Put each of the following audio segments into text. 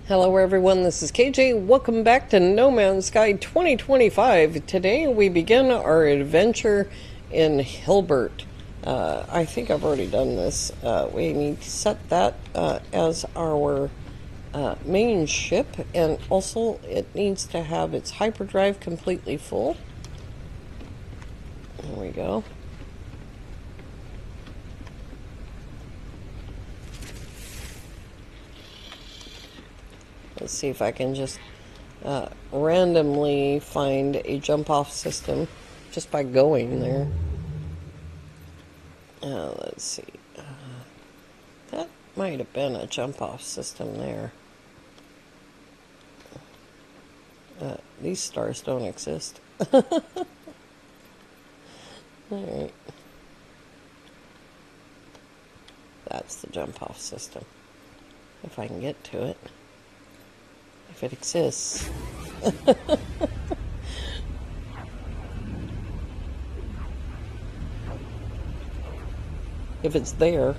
Hello everyone, this is KJ. Welcome back to No Man's Sky 2025. Today we begin our adventure in Hilbert. I think I've already done this. We need to set that as our main ship, and also it needs to have its hyperdrive completely full. There we go. Let's see if I can just randomly find a jump-off system just by going there. Let's see. That might have been a jump-off system there. These stars don't exist. Alright. That's the jump-off system. If I can get to it. If it exists. If it's there.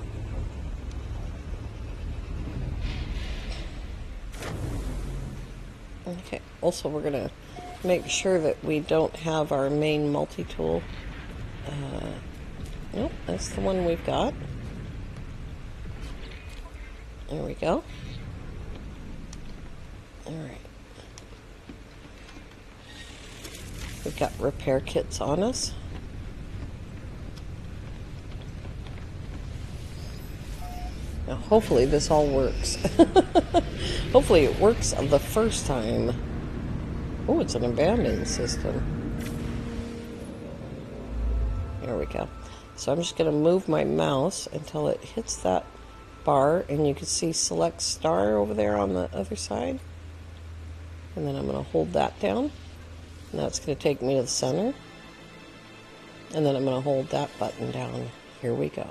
Okay, also we're gonna make sure that we don't have our main multi-tool. Nope, that's the one we've got. There we go. Alright. We've got repair kits on us. Now hopefully this all works. Hopefully it works the first time. Oh, it's an abandoned system. There we go. So I'm just going to move my mouse until it hits that bar, and you can see select star over there on the other side. And then I'm going to hold that down, and that's going to take me to the center. And then I'm going to hold that button down. Here we go.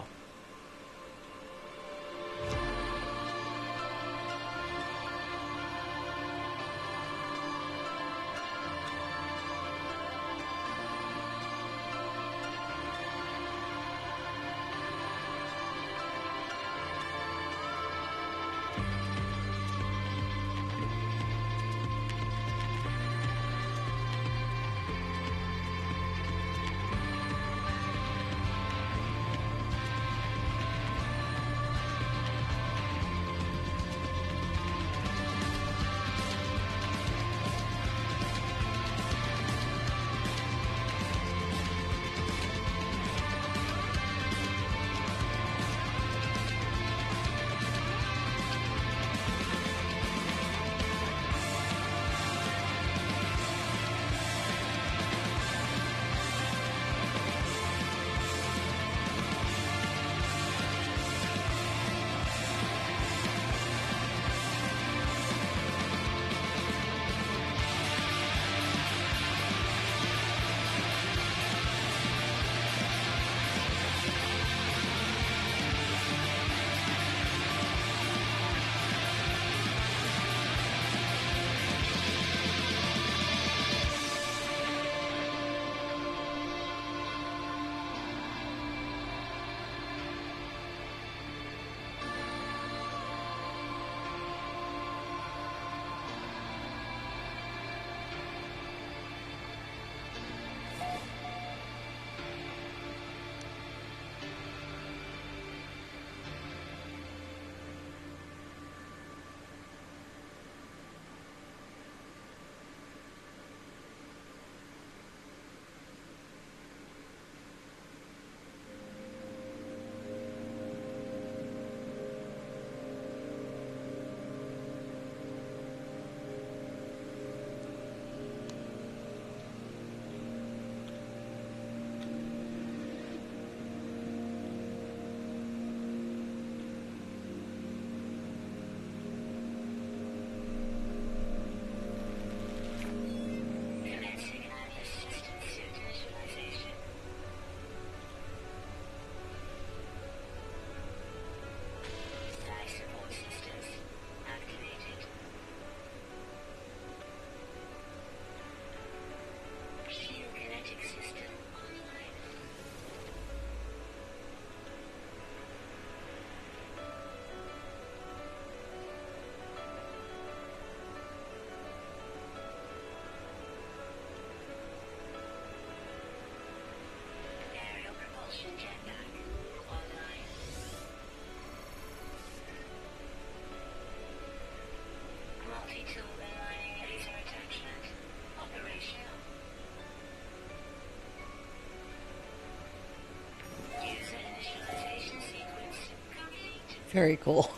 Very cool.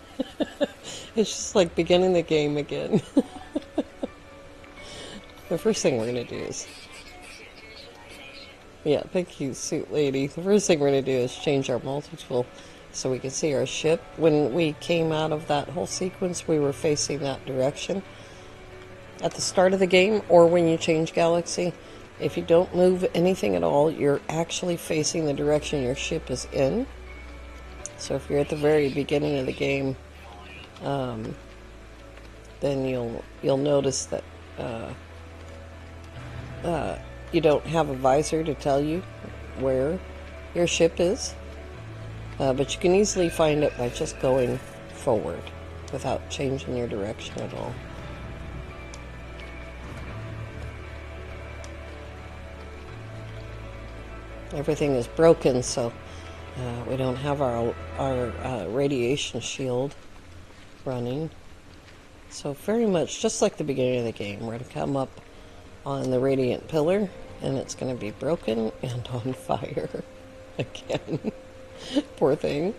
It's just like beginning the game again. The first thing we're going to do is... Yeah, thank you, suit lady. The first thing we're going to do is change our multi-tool so we can see our ship. When we came out of that whole sequence, we were facing that direction. At the start of the game, or when you change galaxy, if you don't move anything at all, you're actually facing the direction your ship is in. So if you're at the very beginning of the game, then you'll notice that you don't have a visor to tell you where your ship is, but you can easily find it by just going forward without changing your direction at all. Everything is broken, so we don't have our radiation shield running. So very much just like the beginning of the game, we're going to come up on the radiant pillar, and it's going to be broken and on fire again. Poor thing.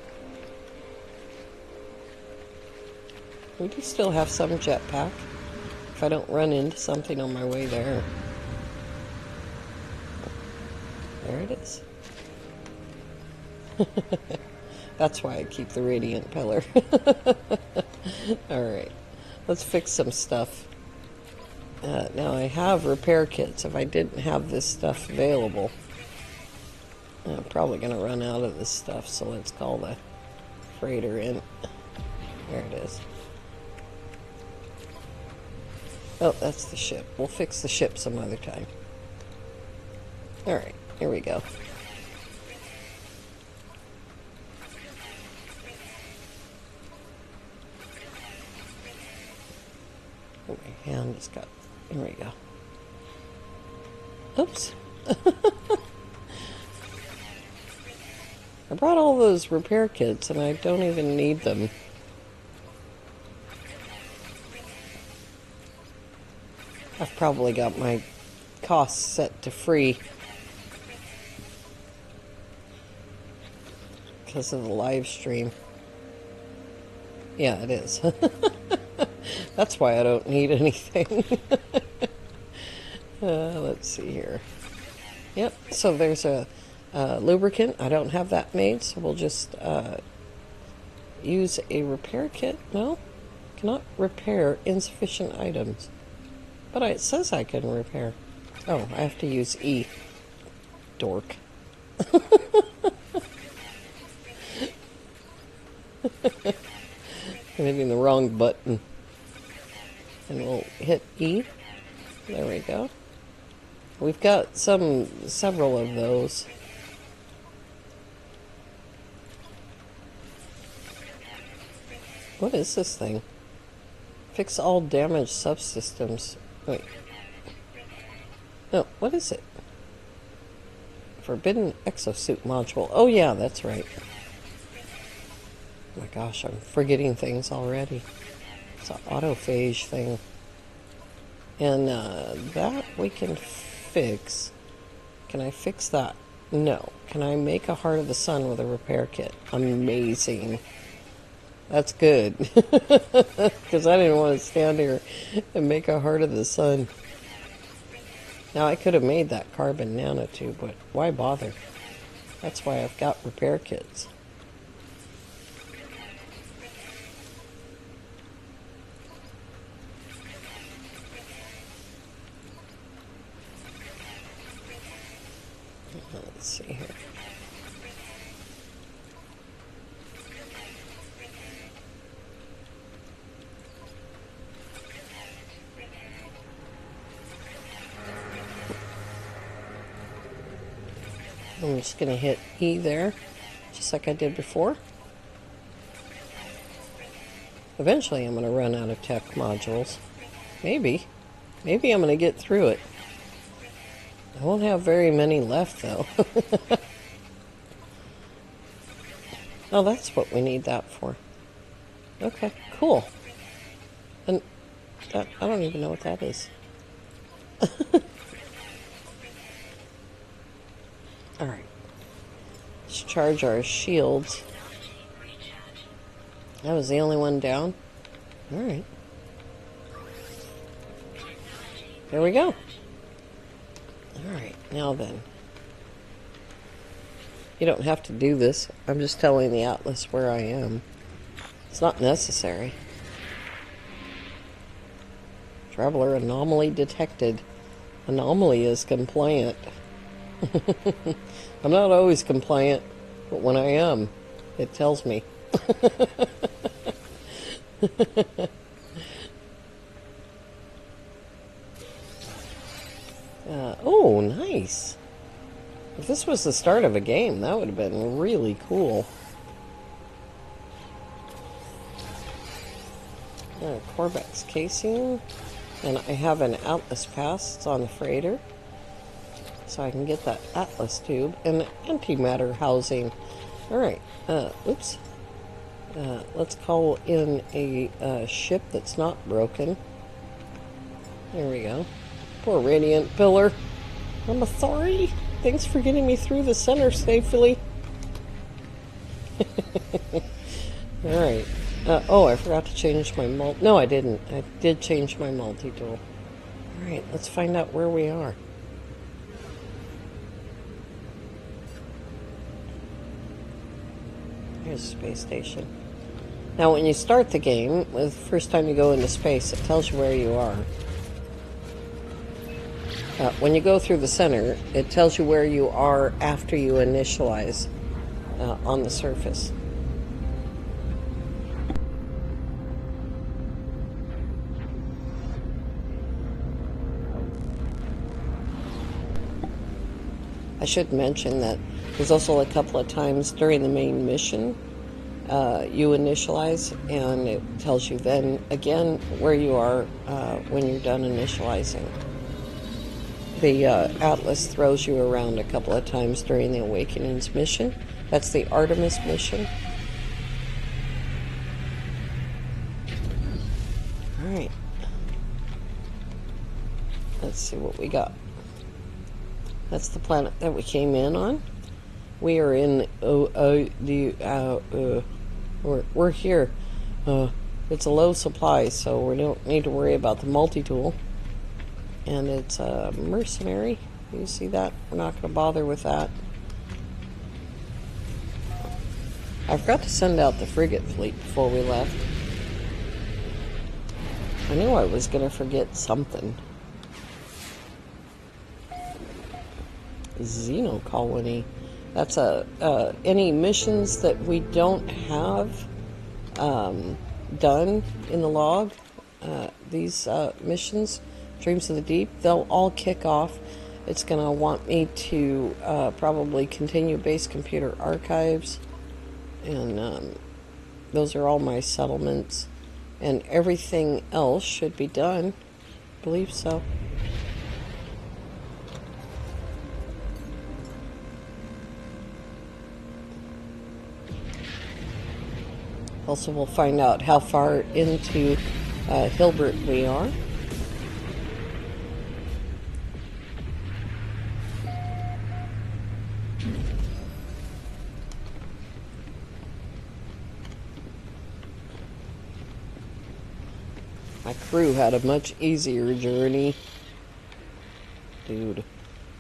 We do still have some jetpack if I don't run into something on my way there. There it is. That's why I keep the radiant pillar. Alright, let's fix some stuff. Now I have repair kits. If I didn't have this stuff available, I'm probably going to run out of this stuff, so let's call the freighter in. There it is. Oh, that's the ship. We'll fix the ship some other time. Alright, here we go. Oh, my hand just got... Here we go. Oops. I brought all those repair kits and I don't even need them. I've probably got my costs set to free because of the live stream. Yeah, it is. That's why I don't need anything. Let's see here. Yep, so there's a lubricant. I don't have that made, so we'll just use a repair kit. No, cannot repair insufficient items. But it says I can repair. Oh, I have to use E. Dork. I'm hitting the wrong button. And we'll hit E. There we go. We've got several of those. What is this thing? Fix all damaged subsystems. Wait. No, what is it? Forbidden exosuit module. Oh yeah, that's right. Oh my gosh, I'm forgetting things already. It's an autophage thing. And that we can fix. Can I fix that? No. Can I make a Heart of the Sun with a repair kit? Amazing. That's good. Because I didn't want to stand here and make a Heart of the Sun. Now I could have made that carbon nanotube, but why bother? That's why I've got repair kits. Let's see here. I'm just going to hit E there, just like I did before. Eventually I'm going to run out of tech modules. Maybe. Maybe I'm going to get through it. I won't have very many left, though. Oh, that's what we need that for. Okay, cool. And I don't even know what that is. Alright. Let's charge our shields. That was the only one down. Alright. There we go. Alright, now then. You don't have to do this. I'm just telling the Atlas where I am. It's not necessary. Traveler anomaly detected. Anomaly is compliant. I'm not always compliant, but when I am, it tells me. Oh, nice. If this was the start of a game, that would have been really cool. Corvex casing. And I have an Atlas pass. It's on the freighter. So I can get that Atlas tube and antimatter housing. Alright. Oops. Let's call in a ship that's not broken. There we go. Poor Radiant Pillar. I'm sorry. Thanks for getting me through the center safely. Alright. Oh, I forgot to change my multi... No, I didn't. I did change my multi-tool. Alright, let's find out where we are. Here's the space station. Now, when you start the game, the first time you go into space, it tells you where you are. When you go through the center, it tells you where you are after you initialize on the surface. I should mention that there's also a couple of times during the main mission you initialize, and it tells you then again where you are when you're done initializing. The Atlas throws you around a couple of times during the Awakenings mission. That's the Artemis mission. Alright. Let's see what we got. That's the planet that we came in on. We are in we're here. It's a low supply, so we don't need to worry about the multi-tool. And it's a mercenary. You see that? We're not going to bother with that. I forgot to send out the frigate fleet before we left. I knew I was going to forget something. Xeno colony. That's any missions that we don't have done in the log. These missions, Dreams of the Deep, they'll all kick off. It's going to want me to probably continue base computer archives, and those are all my settlements, and everything else should be done. I believe so. Also, we'll find out how far into Hilbert we are. My crew had a much easier journey. Dude,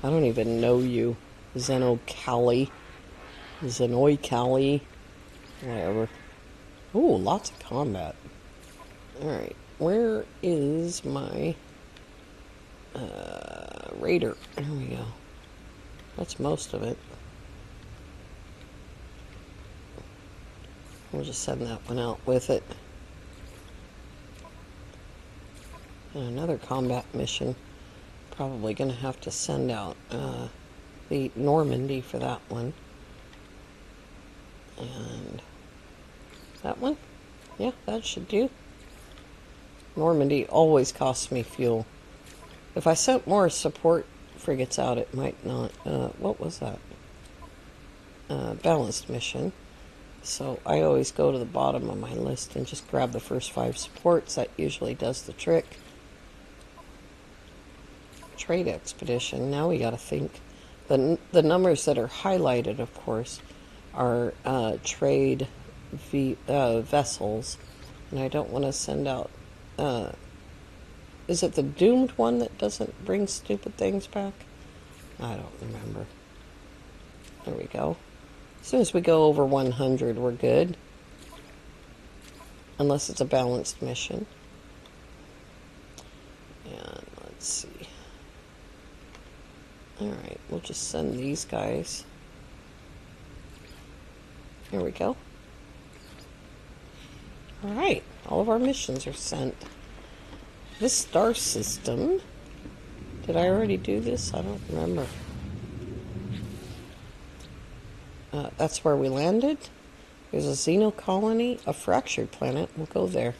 I don't even know you. Xenocali. Xenoicali. Whatever. Ooh, lots of combat. Alright, where is my raider? There we go. That's most of it. We'll just send that one out with it. And another combat mission. Probably going to have to send out the Normandy for that one. And that one? Yeah, that should do. Normandy always costs me fuel. If I sent more support frigates out, it might not. What was that? Balanced mission. So I always go to the bottom of my list and just grab the first 5 supports. That usually does the trick. Trade expedition. Now we got to think. The numbers that are highlighted, of course, are trade vessels. And I don't want to send out... is it the doomed one that doesn't bring stupid things back? I don't remember. There we go. As soon as we go over 100, we're good. Unless it's a balanced mission. And let's see. Alright, we'll just send these guys. Here we go. Alright, all of our missions are sent. This star system. Did I already do this? I don't remember. That's where we landed. There's a Xeno colony, a fractured planet. We'll go there.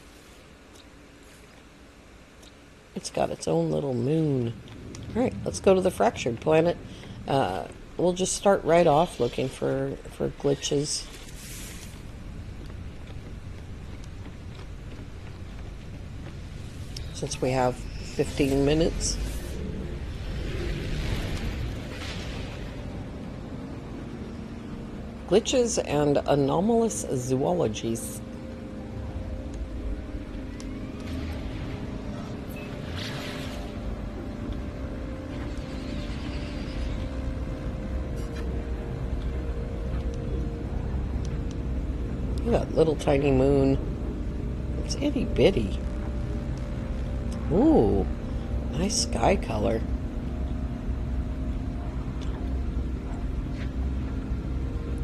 It's got its own little moon. Alright, let's go to the fractured planet. We'll just start right off looking for glitches. Since we have 15 minutes. Glitches and anomalous zoologies. Look at that little tiny moon. It's itty bitty. Ooh, nice sky color.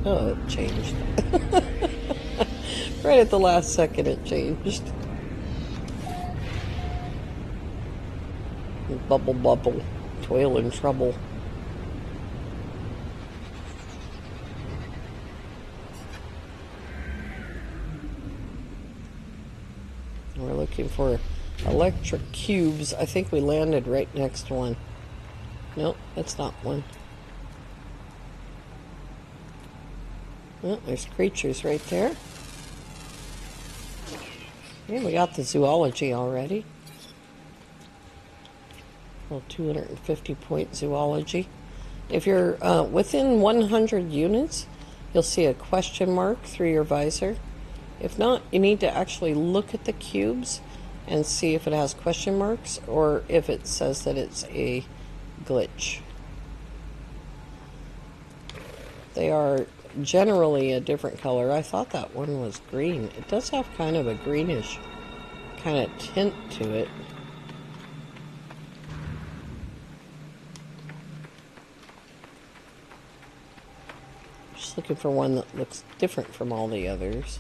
Oh, it changed. Right at the last second it changed. Bubble, bubble. Toil and trouble. We're looking for electric cubes. I think we landed right next to one. Nope, that's not one. Oh, there's creatures right there. Yeah, we got the zoology already. Well, 250 point zoology. If you're within 100 units, you'll see a question mark through your visor. If not, you need to actually look at the cubes and see if it has question marks or if it says that it's a glitch. They are generally a different color. I thought that one was green. It does have kind of a greenish kind of tint to it. Just looking for one that looks different from all the others.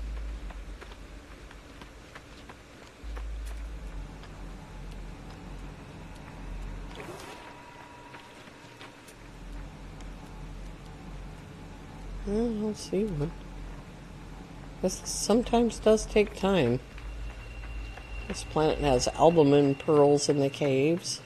I don't see one. This sometimes does take time. This planet has albumin pearls in the caves.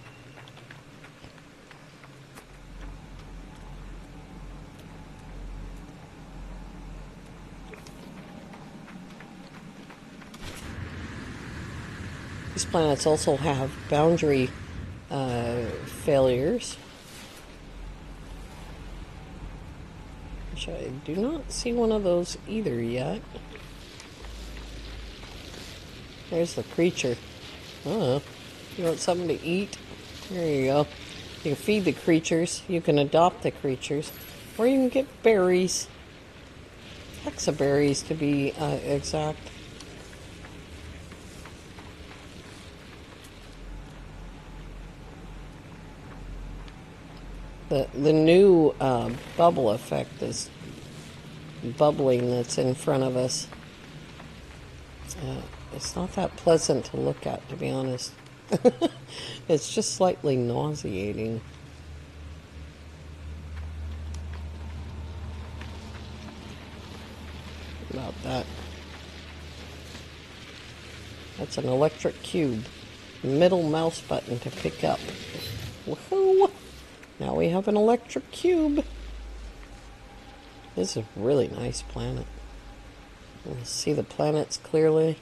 These planets also have boundary failures. Which I do not see one of those either yet. There's the creature. Oh, you want something to eat? There you go. You can feed the creatures. You can adopt the creatures. Or you can get berries. Hexaberries to be exact. The new bubble effect is bubbling that's in front of us. It's not that pleasant to look at, to be honest. It's just slightly nauseating. About that. That's an electric cube. Middle mouse button to pick up. Woohoo! Now we have an electric cube. This is a really nice planet. You'll see the planets clearly.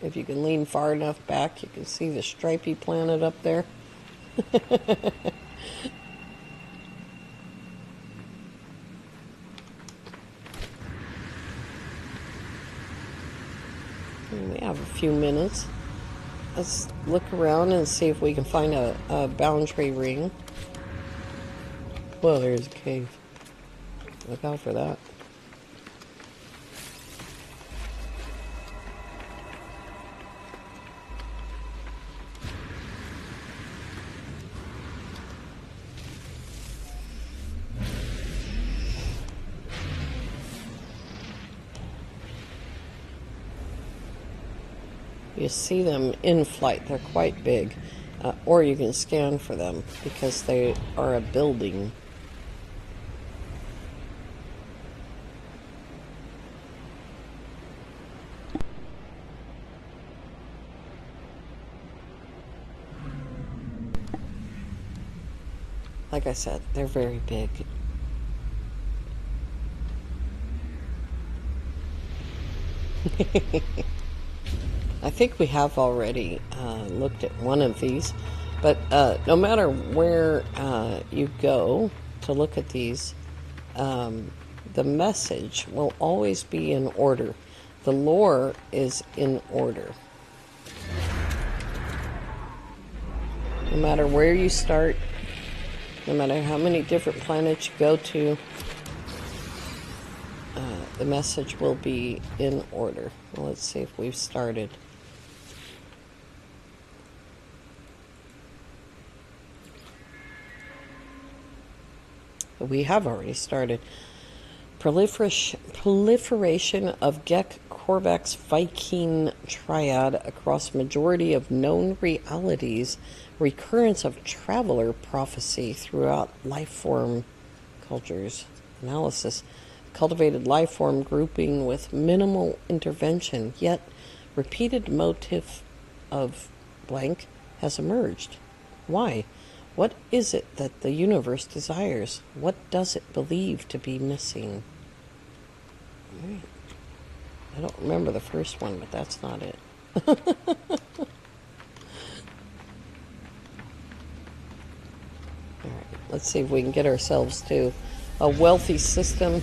If you can lean far enough back, you can see the stripy planet up there. And we have a few minutes. Let's look around and see if we can find a boundary ring. Well, there's a cave. Look out for that. You see them in flight. They're quite big. Or you can scan for them because they are a building. Like I said, they're very big. I think we have already looked at one of these, but no matter where you go to look at these, the message will always be in order. The lore is in order. No matter where you start, no matter how many different planets you go to, the message will be in order. Well, let's see if we've started. We have already started. Proliferation of Gek Korvax's Viking triad across majority of known realities. Recurrence of traveler prophecy throughout life form cultures. Analysis. Cultivated life form grouping with minimal intervention, yet repeated motif of blank has emerged. Why? What is it that the universe desires? What does it believe to be missing? Right. I don't remember the first one, but that's not it. Alright, let's see if we can get ourselves to a wealthy system.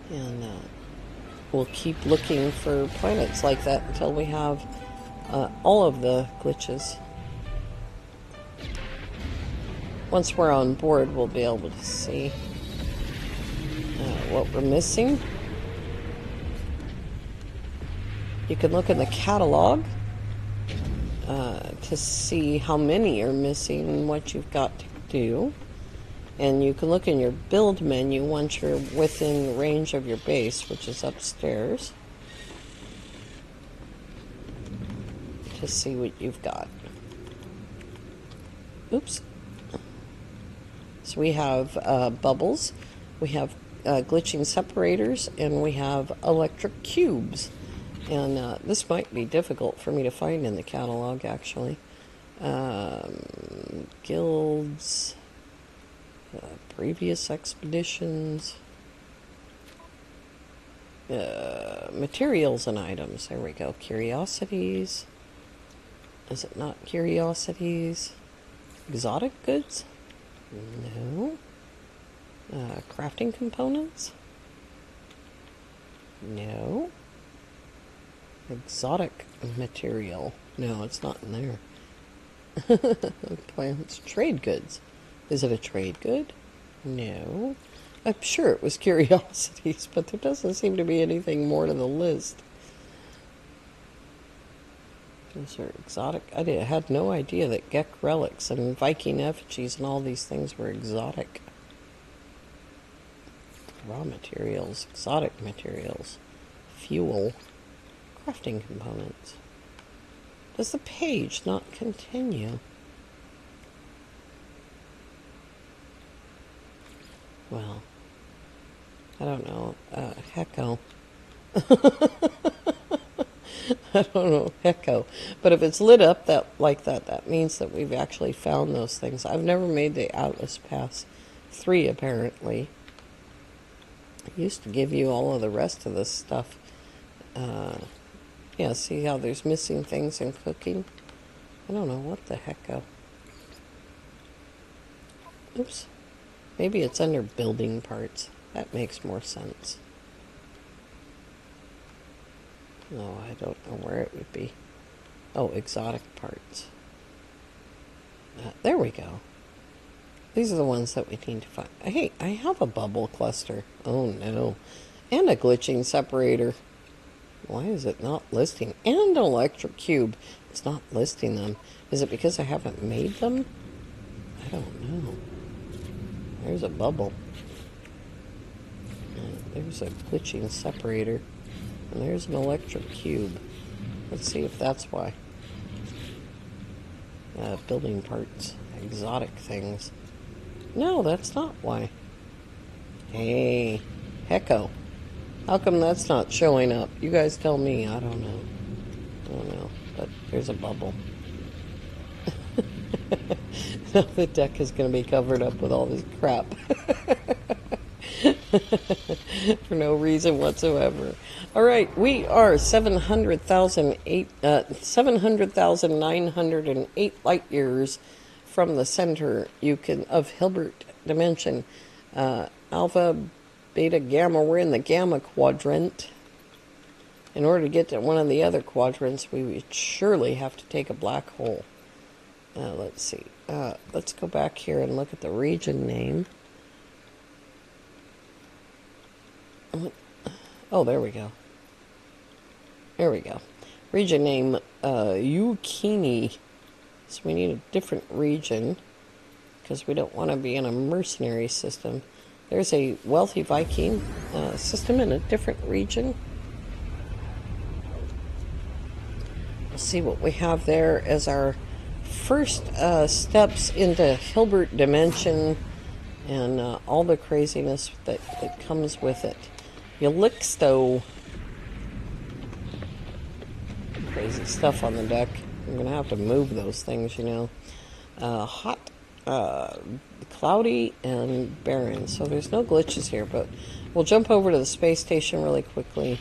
And we'll keep looking for planets like that until we have all of the glitches. Once we're on board, we'll be able to see what we're missing. You can look in the catalog to see how many are missing and what you've got to do. And you can look in your build menu once you're within range of your base, which is upstairs, to see what you've got. Oops. So we have bubbles, we have glitching separators, and we have electric cubes. And this might be difficult for me to find in the catalog, actually. Guilds, previous expeditions, materials and items. There we go. Curiosities. Is it not curiosities? Exotic goods? No. Crafting components? No. Exotic material. No, it's not in there. Plants. Trade goods. Is it a trade good? No. I'm sure it was curiosities, but there doesn't seem to be anything more to the list. Those are exotic. I had no idea that Gek relics and Viking effigies and all these things were exotic. Raw materials, exotic materials, fuel, crafting components. Does the page not continue? Well, I don't know. Hecko. I don't know, hecko. But if it's lit up like that, that means that we've actually found those things. I've never made the Atlas Pass 3, apparently. It used to give you all of the rest of this stuff. Yeah, see how there's missing things in cooking? I don't know what the heck. Oops. Maybe it's under building parts. That makes more sense. No, I don't know where it would be. Oh, exotic parts. There we go. These are the ones that we need to find. Hey, I have a bubble cluster. Oh no. And a glitching separator. Why is it not listing? And an electric cube. It's not listing them. Is it because I haven't made them? I don't know. There's a bubble. There's a glitching separator. And there's an electric cube. Let's see if that's why. Building parts. Exotic things. No, that's not why. Hey, hecko. How come that's not showing up? You guys tell me. I don't know. I don't know. But there's a bubble. Now the deck is going to be covered up with all this crap. For no reason whatsoever. All right, we are 700,908 light years from the center of Hilbert dimension. Alpha, beta, gamma. We're in the gamma quadrant. In order to get to one of the other quadrants, we would surely have to take a black hole. Let's see. Let's go back here and look at the region name. Oh, there we go. There we go. Region name, Yukini. So we need a different region, because we don't want to be in a mercenary system. There's a wealthy Viking system in a different region. We'll see what we have there as our first steps into Hilbert dimension and all the craziness that comes with it. Elixto. Crazy stuff on the deck. I'm going to have to move those things, you know. Hot, cloudy, and barren. So there's no glitches here, but we'll jump over to the space station really quickly.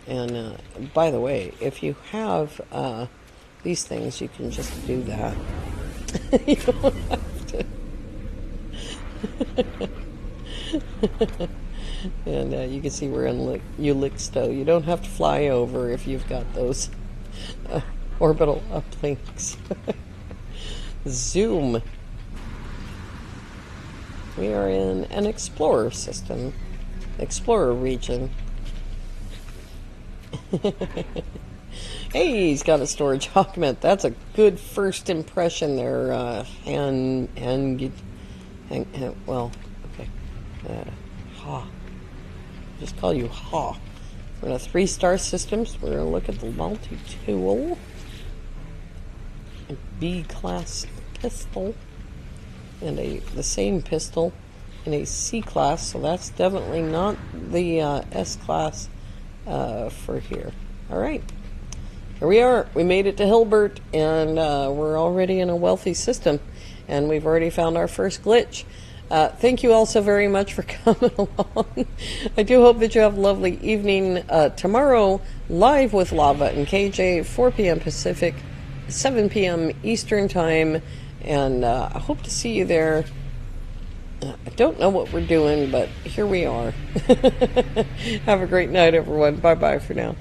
And by the way, if you have these things, you can just do that. You don't have to. And you can see we're in Ulixto. You don't have to fly over if you've got those orbital uplinks. Zoom. We are in an explorer system. Explorer region. Hey, he's got a storage augment. That's a good first impression there. Well, okay. Ha. Just call you Ha. We're in a 3-star system, so we're going to look at the multi-tool. A B-class pistol. And the same pistol in a C-class, so that's definitely not the S-class for here. Alright. Here we are. We made it to Hilbert, and we're already in a wealthy system. And we've already found our first glitch. Thank you all so very much for coming along. I do hope that you have a lovely evening. Tomorrow, live with Lava and KJ, 4 p.m. Pacific, 7 p.m. Eastern Time. And I hope to see you there. I don't know what we're doing, but here we are. Have a great night, everyone. Bye-bye for now.